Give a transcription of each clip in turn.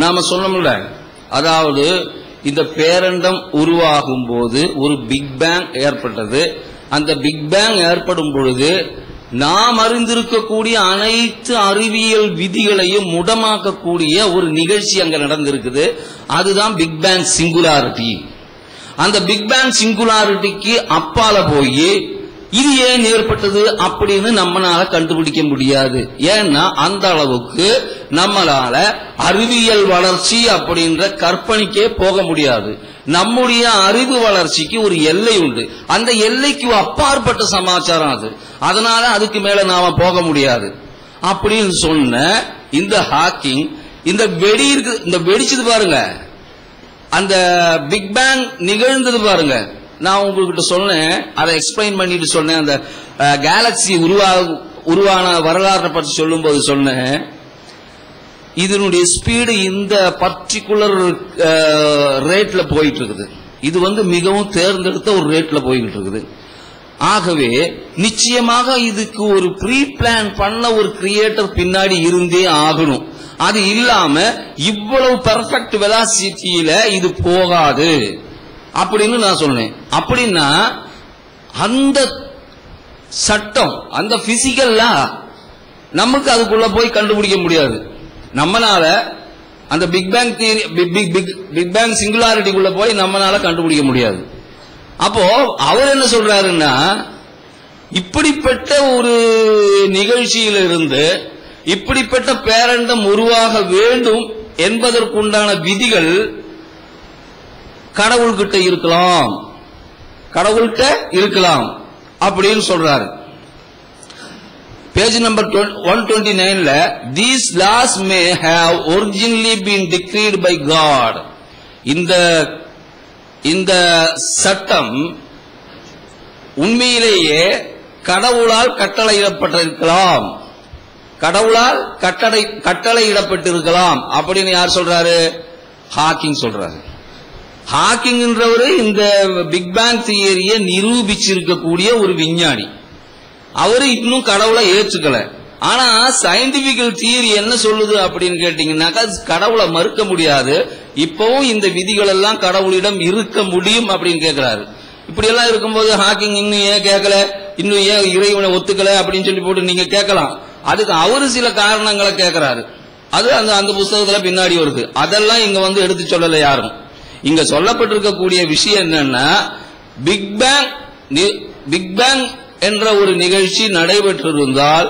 நாம சொன்னோம்ல, அதாவது இந்த பேரண்டம் உருவாகும் போது ஒரு பிக் பேங் ஏற்பட்டது. அந்த பிக் பேங் ஏற்படும் பொழுது நாம் அறிந்திருக்கக்கூடிய அனைத்து அறிவியல் விதிகளையும் முடமாக்கக்கூடிய ஒரு நிகழ்ச்சி அங்க நடந்திருக்குது. அதுதான் பிக் பேங் சிங்குலாரிட்டி. அந்த பிக் பேங் சிங்குலாரிட்டிக்கு அப்பால போய் இது ஏன் ஏற்பட்டது அப்படின்னு நம்மளால கண்டுபிடிக்க முடியாது. ஏன்னா அந்த அளவுக்கு நம்மளால அறிவியல் வளர்ச்சி அப்படின்ற கற்பனைக்கே போக முடியாது. நம்முடைய அறிவு வளர்ச்சிக்கு ஒரு எல்லை உண்டு. அந்த எல்லைக்கு அப்பாற்பட்ட சமாச்சாரம் அது. அதனால அதுக்கு மேல நாம போக முடியாது அப்படின்னு சொன்ன இந்த ஹாக்கிங், இந்த வெடி இருக்கு, இந்த வெடிச்சது பாருங்க, அந்த பிக் பேங் நிகழ்ந்தது பாருங்க. நான் உங்ககிட்ட சொன்னேன், அதை எக்ஸ்பிளைன் பண்ணிட்டு சொன்னேன். அந்த கேலக்சி உருவான வரலாற்றை பற்றி சொல்லும் போது சொன்னேன், இதனுடைய ஸ்பீடு இந்த பர்டிகுலர் ரேட்ல போயிட்டு இருக்குது. இது மிகவும் தேர்ந்தெடுத்த ஒரு ரேட்ல போயிட்டு இருக்குது. ஆகவே நிச்சயமாக இதுக்கு ஒரு ப்ரீ பிளான் பண்ண ஒரு கிரியேட்டர் பின்னாடி இருந்தே ஆகணும். அது இல்லாம இவ்வளவு பெர்ஃபெக்ட் வெலாசிட்டியில இது போகாது அப்படின்னு நான் சொன்னேன். அப்படின்னா அந்த சட்டம், அந்த பிசிக்கல்லா நமக்கு அதுக்குள்ள போய் கண்டுபிடிக்க முடியாது. நம்மளால அந்த big bang theory, big bang சிங்குலாரிட்டிக்குள்ள போய் நம்மளால கண்டுபிடிக்க முடியாது. அப்போ அவர் என்ன சொல்றாருன்னா, இப்படிப்பட்ட ஒரு நிகழ்ச்சியிலிருந்து இப்படிப்பட்ட பேரண்டம் உருவாக வேண்டும் என்பதற்குண்டான விதிகள் கடவுள்கிட்ட இருக்கலாம், கடவுள்கிட்ட இருக்கலாம் அப்படின்னு சொல்றாரு. பேஜ் நம்பர் 129ல these laws may have originally been decreed by God. இந்த சட்டம் உண்மையிலேயே கடவுளால் கட்டளையிடப்பட்டிருக்கலாம், கடவுளால் கட்டளையிடப்பட்டிருக்கலாம் அப்படின்னு யார் சொல்றாரு? ஹாக்கிங் சொல்றாரு. ஹாக்கிங்ன்றவரு இந்த பிக் பேங் தியரியை நிரூபிச்சிருக்கக்கூடிய ஒரு விஞ்ஞானி. அவரு இன்னும் கடவுளை ஏற்றுக்கல. ஆனா சயின்டிபிக்கல் தியரி என்ன சொல்லுது அப்படின்னு கேட்டீங்கன்னாக்கா, கடவுளை மறுக்க முடியாது, இப்பவும் இந்த விதிகள் எல்லாம் கடவுளிடம் இருக்க முடியும் அப்படின்னு கேட்கிறாரு. இப்படி எல்லாம் இருக்கும்போது ஹாக்கிங் இன்னும் ஏன் கேட்கல, இன்னும் ஏன் இறைவனை ஒத்துக்கல அப்படின்னு சொல்லி போட்டு நீங்க கேட்கலாம். அதுக்கு அவரு சில காரணங்களை கேட்கிறாரு. அது அந்த புத்தகத்துல பின்னாடி வருது. அதெல்லாம் இங்க எடுத்து சொல்லல யாரும். இங்க சொல்லப்பட்டிருக்கக்கூடிய விஷயம் என்னன்னா, பிக் பேங் என்ற ஒரு நிகழ்ச்சி நடைபெற்றிருந்தால்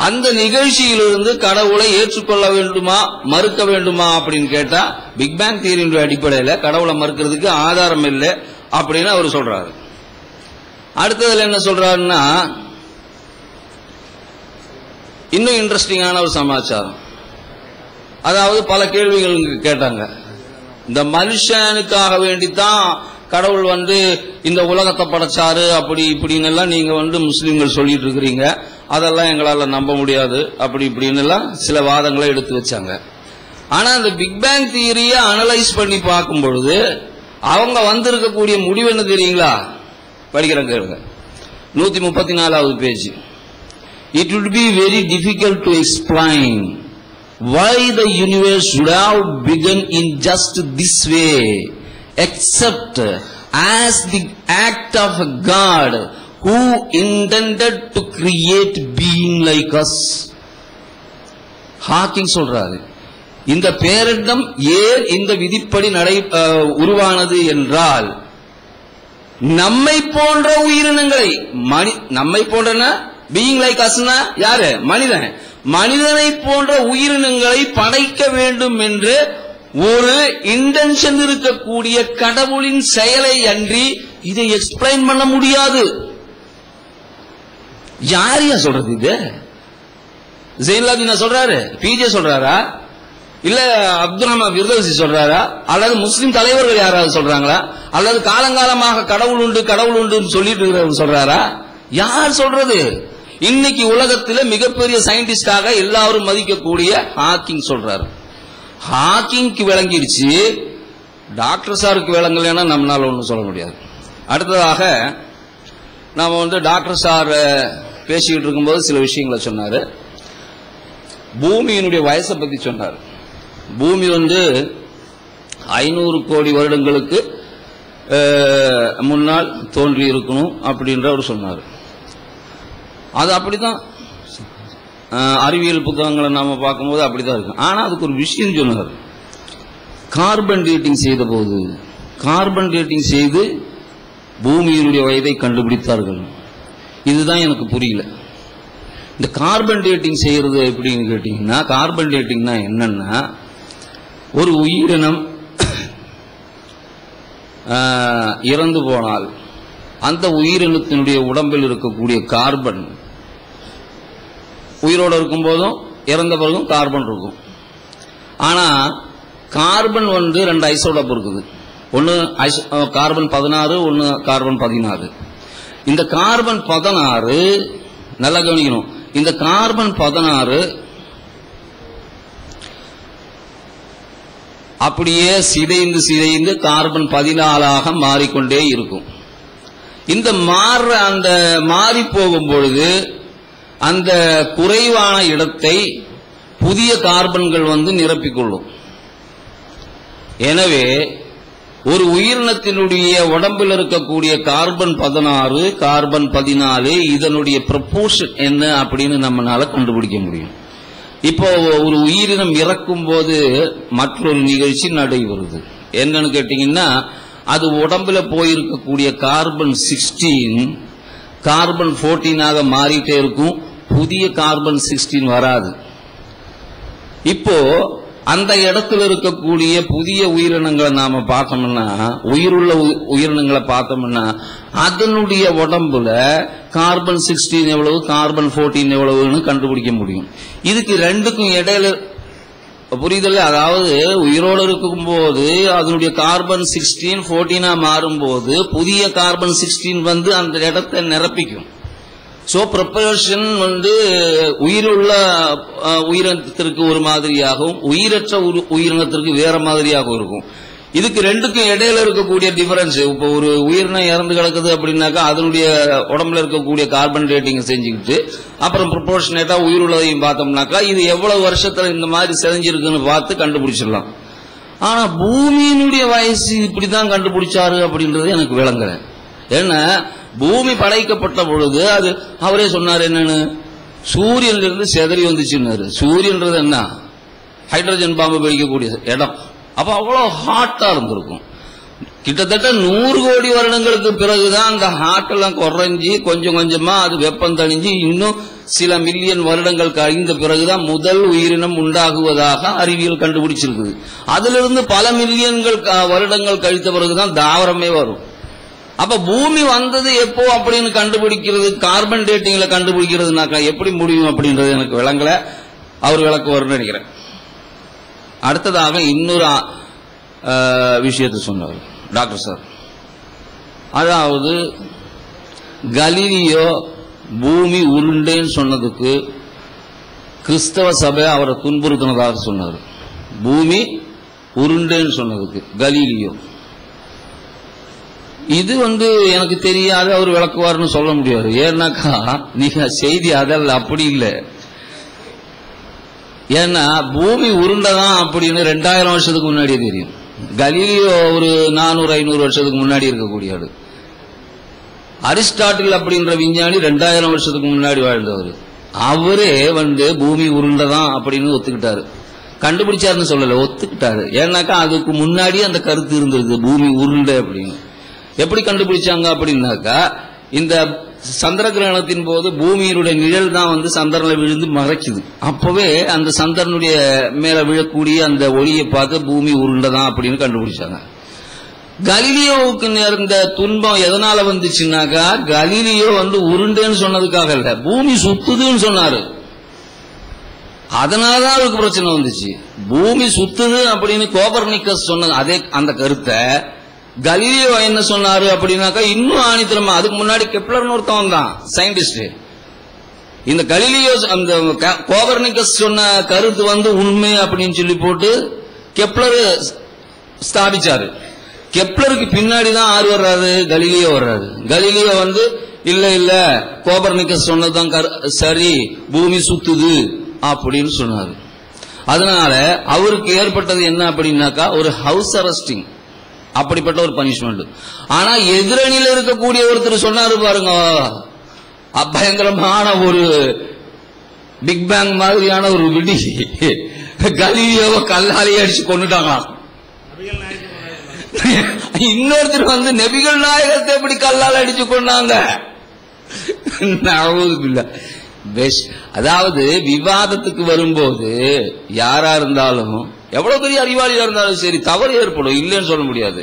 அந்த நிகழ்ச்சியிலிருந்து கடவுளை ஏற்றுக்கொள்ள வேண்டுமா மறுக்க வேண்டுமா அப்படின்னு கேட்டா, பிக் பேங் தியரியின் அடிப்படையில் கடவுளை மறுக்கிறதுக்கு ஆதாரம் இல்லை அப்படின்னு அவர் சொல்றாரு. அடுத்ததுல என்ன சொல்றாருன்னா, இன்னும் இன்ட்ரெஸ்டிங்கான ஒரு சமாச்சாரம். அதாவது பல கேள்விகள் கேட்டாங்க. இந்த மனுஷனுக்காக வேண்டித்தான் கடவுள் இந்த உலகத்தை படைச்சாரு அப்படி இப்படின்னு எல்லாம் நீங்க முஸ்லீம்கள் சொல்லிட்டு இருக்கிறீங்க, அதெல்லாம் எங்களால நம்ப முடியாது அப்படி இப்படின்னு எல்லாம் சில வாதங்களை எடுத்து வச்சாங்க. ஆனா இந்த பிக் பேங் தியரியை அனலைஸ் பண்ணி பார்க்கும் பொழுது அவங்க வந்திருக்கக்கூடிய முடிவு என்ன தெரியுங்களா? படிக்கிறேன் கேளுங்க. 134வது page. It would be very difficult to explain why the universe should have begun in just this way, except as the act of a God who intended to create being like us. Hawking சொல்றாரு, இந்த பேரண்டம் ஏன் இந்த விதிப்படி உருவானது என்றால், நம்மை போன்ற உயிரினங்களை, நம்மை போன்றனா பீயிங் லைக் அஸ்னா யாரு? மனிதன். மனிதனை போன்ற உயிரினங்களை படைக்க வேண்டும் என்று ஒரு இன்டென்ஷன் இருக்கக்கூடிய கடவுளின் செயலை அன்றி இதை எக்ஸ்பிளைன் பண்ண முடியாது. யாரையா சொல்றது? இது ஜெயின்லாபினா சொல்றாரு, பிஜே சொல்றாரா, இல்ல அப்துல் ரஹ்மான் ஃபிர்தௌசி சொல்றாரா, அல்லது முஸ்லிம் தலைவர்கள் யாராவது சொல்றாங்களா, அல்லது காலங்காலமாக கடவுள் உண்டு கடவுள் உண்டு சொல்லிட்டு இருக்கிறவர் சொல்றாரா? யார் சொல்றது? இன்னைக்கு உலகத்தில் மிகப்பெரிய சயின்டிஸ்டாக எல்லாரும் மதிக்கக்கூடிய ஹாக்கிங் சொல்றாரு. ஹாக்கிங்க்கு விளங்கிடுச்சு, டாக்டர் சாருக்கு விளங்கலைன்னா நம்மளால ஒன்றும் சொல்ல முடியாது. அடுத்ததாக நாம டாக்டர் சார் பேசிக்கிட்டு இருக்கும்போது சில விஷயங்களை சொன்னாரு. பூமியினுடைய வயசை பத்தி சொன்னார். பூமி 500 கோடி வருடங்களுக்கு முன்னால் தோன்றி இருக்கணும் அப்படின்ற அவர் சொன்னார். அது அப்படிதான் அறிவியல் புத்தகங்களை நாம பார்க்கும்போது அப்படிதான் இருக்கு. ஆனா அதுக்கு ஒரு விஷயம் சொன்னார். கார்பன் டேட்டிங் செய்த போது கார்பன் டேட்டிங் செய்து பூமியினுடைய வயதை கண்டுபிடித்தார்கள். இதுதான் எனக்கு புரியல. இந்த கார்பன் டேட்டிங் செய்யறது எப்படின்னு கேட்டீங்கன்னா, கார்பன் டேட்டிங்னா என்னன்னா, ஒரு உயிரினம் இறந்து போனால் அந்த உயிரினத்தினுடைய உடம்பில் இருக்கக்கூடிய கார்பன் உயிரோடு இருக்கும் போதும் இறந்த பிறகும் கார்பன் இருக்கும். ஆனா கார்பன் 2 ஐசோடோப் இருக்குது. ஒன்னு கார்பன் 16, ஒன்னு கார்பன் 16. இந்த கார்பன் 16 நல்லா கவனிக்கணும். இந்த கார்பன் 16 அப்படியே சிதைந்து சிதைந்து கார்பன் 14 மாறிக்கொண்டே இருக்கும். இந்த அந்த மாறி போகும் பொழுது அந்த குறைவான இடத்தை புதிய கார்பன்கள் நிரப்பிக்கொள்ளும். எனவே ஒரு உயிரினத்தினுடைய உடம்பில் இருக்கக்கூடிய கார்பன் 16, கார்பன் 14 இதனுடைய ப்ரொபோர்ஷன் என்ன அப்படின்னு நம்மளால கண்டுபிடிக்க முடியும். இப்போ ஒரு உயிரினம் இறக்கும் போது மற்றொரு நிகழ்ச்சி நடைபெறுது. என்னன்னு கேட்டீங்கன்னா, அது உடம்புல போயிருக்கக்கூடிய கார்பன் 16 கார்பன் 14 மாறிட்டே இருக்கும். புதிய கார்பன் 16 வராது. இப்போ அந்த இடத்துல இருக்கக்கூடிய புதிய உயிரினங்களை நாம பார்த்தோம்னா, உயிருள்ள உயிரினங்களை பார்த்தோம்னா, அதனுடைய உடம்புல கார்பன் 16 எவ்வளவு, கார்பன் 14 எவ்வளவுன்னு கண்டுபிடிக்க முடியும். இதுக்கு ரெண்டுக்கும் இடையில புரிதல், அதாவது உயிரோடு இருக்கும் போது அதனுடைய கார்பன் 16 14 மாறும்போது புதிய கார்பன் 16 அந்த இடத்தை நிரப்பிக்கும். சோ ப்ரொபோர்ஷன் உயிருள்ள உயிரினத்திற்கு ஒரு மாதிரியாகவும் உயிரற்ற உயிரினத்திற்கு வேற மாதிரியாகவும் இருக்கும். இதுக்கு ரெண்டுக்கும் இடையில இருக்கக்கூடிய டிஃபரன்ஸ், இப்போ ஒரு உயிரினம் இறந்து கிடக்குது அப்படின்னாக்கா அதனுடைய உடம்புல இருக்கக்கூடிய கார்பன் டேட்டிங் செஞ்சுக்கிட்டு அப்புறம் ப்ரொபோர்ஷனேட்டா உயிருள்ளதையும் பார்த்தோம்னாக்கா இது எவ்வளவு வருஷத்துல இந்த மாதிரி செஞ்சிருக்குன்னு பார்த்து கண்டுபிடிச்சிடலாம். ஆனா பூமியினுடைய வயசு இப்படிதான் கண்டுபிடிச்சாரு அப்படின்றது எனக்கு விளங்கல. ஏன்னா பூமி படைக்கப்பட்ட பொழுது அது அவரே சொன்னார் என்னன்னு, சூரியனிலிருந்து செதறி வந்துச்சுன்னாரு. சூரியன்றது என்ன, ஹைட்ரஜன் பாம்பு வெடிக்கக்கூடிய இடம். அப்ப அவ்வளவு ஹாட்டா இருந்திருக்கும். கிட்டத்தட்ட 100 கோடி வருடங்களுக்கு பிறகுதான் அந்த ஹாட் எல்லாம் குறைஞ்சி கொஞ்சம் கொஞ்சமா அது வெப்பம் தணிஞ்சு இன்னும் சில மில்லியன் வருடங்கள் கழிந்த பிறகுதான் முதல் உயிரினம் உண்டாகுவதாக அறிவியல் கண்டுபிடிச்சிருக்குது. அதிலிருந்து பல மில்லியன்கள் வருடங்கள் கழித்த பிறகுதான் தாவரமே வரும். அப்ப பூமி வந்தது எப்போ அப்படின்னு கண்டுபிடிக்கிறது, கார்பன் டேட்டிங்ல கண்டுபிடிக்கிறதுனாக்கா எப்படி முடியும் அப்படின்றது எனக்கு விளங்கல. அவர் விளக்குவார்னு நினைக்கிறேன். அடுத்ததாக இன்னொரு விஷயத்தை சொன்னார் டாக்டர் சார். அதாவது கலீலியோ பூமி உருண்டேன்னு சொன்னதுக்கு கிறிஸ்தவ சபை அவரை துன்புறுத்தினதாக சொன்னார். பூமி உருண்டேன்னு சொன்னதுக்கு கலீலியோ. இது எனக்கு தெரியாது, அவர் விளக்குவார்னு சொல்ல முடியாது. ஏன்னாக்கா நீங்க செய்தி அதல்ல, அப்படி இல்லை. ஏன்னா பூமி உருண்டதான் அப்படின்னு 2000 வருஷத்துக்கு முன்னாடியே தெரியும். கலீலியோ ஒரு 400-500 வருஷத்துக்கு முன்னாடி இருக்கக்கூடிய ஆளு. அரிஸ்டாட்டில் அப்படின்ற விஞ்ஞானி 2000 வருஷத்துக்கு முன்னாடி வாழ்ந்தவர். அவரே பூமி உருண்டதான் அப்படின்னு ஒத்துக்கிட்டாரு. கண்டுபிடிச்சாருன்னு சொல்லல, ஒத்துக்கிட்டாரு. ஏன்னாக்கா அதுக்கு முன்னாடி அந்த கருத்து இருந்திருக்கு, பூமி உருண்டை அப்படின்னு. எப்படி கண்டுபிடிச்சாங்க அப்படின்னாக்கா, இந்த சந்திர கிரகணத்தின் போது பூமியினுடைய நிழல் தான் சந்திரன்ல விழுந்து மறைக்குது. அப்பவே அந்த சந்திரனுடைய மேல விழக்கூடிய அந்த ஒளியை பார்த்து பூமி உருண்டதான் அப்படின்னு கண்டுபிடிச்சாங்க. கலீலியோவுக்கு நேர்ந்த துன்பம் எதனால வந்துச்சுன்னாக்கா, கலீலியோ உருண்டேன்னு சொன்னதுக்காக இல்ல, பூமி சுத்துதுன்னு சொன்னாரு. அதனாலதான் அவருக்கு பிரச்சனை வந்துச்சு. பூமி சுத்துது அப்படின்னு கோபர்னிக்கஸ் சொன்னது அதே அந்த கருத்தை கலீலியோ என்ன சொன்னாரு அப்படின்னாக்கா இன்னும் ஆணித்தரமா. அதுக்கு முன்னாடி கெப்லர்னு ஒருத்தவன் தான் சயின்டிஸ்ட். இந்த கலீலியோ அந்த கோபர்னிக்கஸ் சொன்ன கருத்து உண்மை அப்படின்னு சொல்லி போட்டு கெப்லர் ஸ்தாபிச்சாரு. கெப்லருக்கு பின்னாடி தான் ஆறு வர்றாரு, கலீலியோ வர்றாரு. கலீலியோ இல்ல இல்ல கோபர்னிக்கஸ் சொன்னதுதான் சரி, பூமி சுத்துது அப்படின்னு சொன்னாரு. அதனால அவருக்கு ஏற்பட்டது என்ன அப்படின்னாக்கா ஒரு ஹவுஸ் அரெஸ்டிங், அப்படிப்பட்ட ஒரு பனிஷ்மெண்ட். ஆனா எதிரணியில் இருக்கக்கூடிய ஒருத்தர் சொன்னாரு பாருங்க, பயங்கரமான ஒரு பிக் பேங் மாதிரியான ஒரு விடி, கலீலியோவை கல்லாலேயே அடிச்சு கொண்டுட்டாங்களாம். இன்னொருத்தர் வந்து நபிகள் நாயகத்தை எப்படி கல்லால் அடிச்சு கொண்டாங்க. அதாவது விவாதத்துக்கு வரும்போது யாரா இருந்தாலும் எவ்வளவு பெரிய அறிவாளியா இருந்தாலும் சரி தவறு ஏற்படும், இல்லைன்னு சொல்ல முடியாது.